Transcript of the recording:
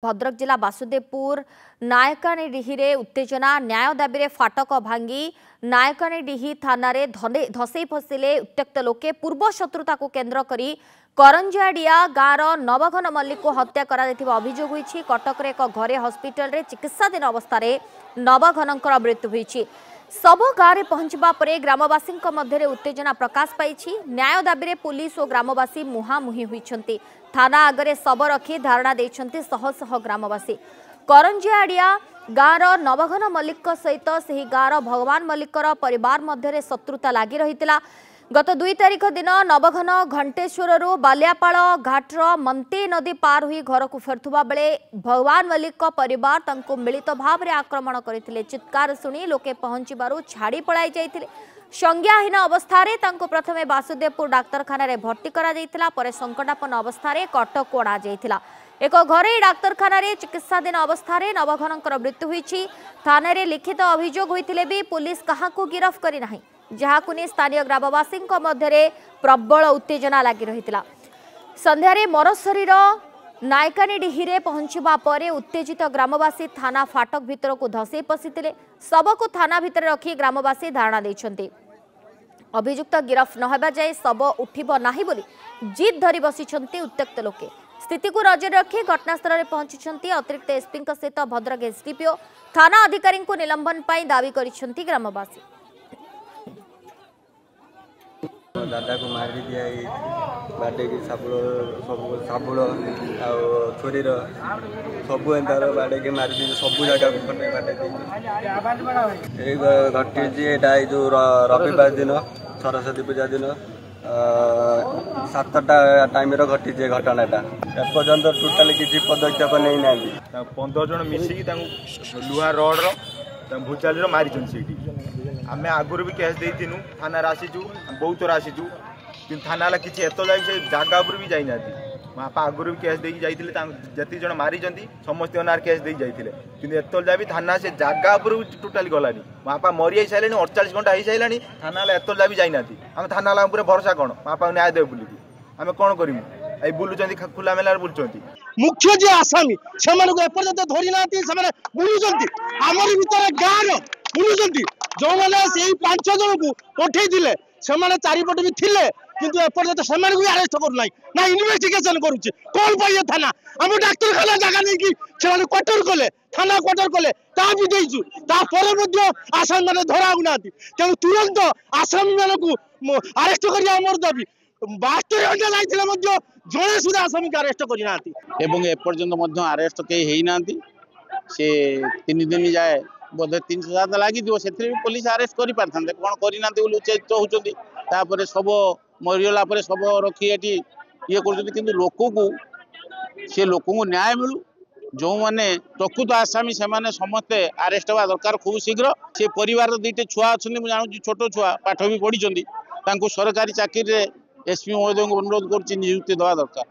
भद्रक जिला वासुदेवपुर नायकानीडीही उत्तेजना न्याय दाबी में फाटक भांगी नायकानीडीही थाना धसई फसिले उत्त्यक्त लोके पूर्व शत्रुता को केन्द्र करी करंजियाडिया गाँव नवघन मल्लिक को हत्या अभियोग होईछि। कटक एक घरे हॉस्पिटल रे चिकित्साधीन अवस्था नवघन मृत्यु होईछि। सब गाँव में पहुंचवा परे ग्रामवासी मध्य उत्तेजना प्रकाश पाई। न्याय दाबी में पुलिस और ग्रामवासी मुहांमुही होइछन्ति। थाना आगरे शव रखी धारणा देइछन्ति शह शह ग्रामवासी। करंजियाडिया गाँव नवघन मल्लिक सहित से गाँव भगवान मल्लिकर परिवार मध्य शत्रुता लगी रही। गत 2 तारिख दिन नवघन घंटेश्वर बालियापाल घाटर मंते नदी पार हुई घर को फेरुवा बेले भगवान मल्लिक परिवार तांको मिलित भाव में आक्रमण करते। चित्कार शुणी लोके पहुंचबारु छाड़ी पलाई जाइथिले। संज्ञाहीन अवस्था प्रथमे वासुदेवपुर डाक्तरखाना रे भर्ती करा जाइथिला, परे संकटापन्न अवस्था कटक ओढ़ा जाइथिला। एक घरे डाक्तरखाना रे चिकित्साधीन अवस्था नवघनकर मृत्यु होईछि। थाना रे लिखित अभियोग होइथिले भी पुलिस काहाकू गिरफ करि नाही, जहाकु ने स्थानीय ग्रामवासी मध्य प्रबल उत्तेजना लगी रही। संध्यारे मरशरीर नायकानीडीही पहुंचवा पर उत्तेजित ग्रामवासी थाना फाटक भितर को धसई पशिते। शव को थाना भितर रखी ग्रामवासी धारणा देइछन्ति। अभियुक्त गिरफ नहेबा जाए शव उठिब नाही बोली जिद धरी बसिछन्ति उत्त्यक्त लोके। स्थिति को नजर रखी घटनास्थल में पहुंची अतिरिक्त एसपी सहित भद्रक एसडीपीओ थाना अधिकारी को निलंबन पाई दावी करिसेंति ग्रामवासी। दादा को मार दिया बाटे की साबुल छोरी सबू एंतार बाटे के मार दी सबू जगह बाटे घटी जो रविवार दिन सरस्वती पूजा दिन 7टा टाइम घटी घटनाटा एपर्यंत टोटाल किसी पदक्षेप नहीं ना 15 जन मिसिकी लुहा रड भूचाली मारी आम आगुरी भी केस देनु थाना आसीचु बहुत थर आसीचु कि थाना किसी एत जाए से जगह उपर भी जाइना बापा आगुरी भी केस देके जाते जी जन मारी समस्त नार केस दे जाते कि एत जाए भी थाना से जगह उपर टोटाली गलानी बापा मरी सारे 48 घंटा हो सारे थाना एत जाए भी जाइना आम थाना भरोसा कौन बापा न्याय देव बोलिकी आम कौन करूँ आई बुलूँ खुला मेला बुलूँ मुख्य जी आसामी से धरी ना बुलूँ आमर भर गाँव बुलूँ जो मैंने 5 जन को पठे चारिपट भी थे किंतु एपर्यंत से अरेस्ट करना ना इन्वेस्टिगेशन करुचे कौन पाइए थाना आम डाक्तरखाना जगह नहीं कि क्वार्टर कले थाना क्वार्टर कले भी देचु आसामी मैंने धरा ना तेणु तुरंत आसामी मान को अरेस्ट कर दाबी 72 घंटा जाइए जड़े सुधा आसामी को अरेस्ट करना एपर्यंत अरेस्ट कहीं ना से 3 दिन जाए बोधे 307 लगी से पुलिस अरेस्ट कर पारे कौन करना होती सब मरीगला सब रखी ये कर लोक को से लोक को न्याय मिलू जो मैंने प्रकृत आसामी से समस्ते अरेस्ट हवा दरकार खूब शीघ्र से परिवार 2टे छुआ अच्छा जानूँ छोट छुआ पाठ भी पढ़ी सरकारी चाकरी एसपी महोदय को अनुरोध कर नियुक्ति दवा दरकार।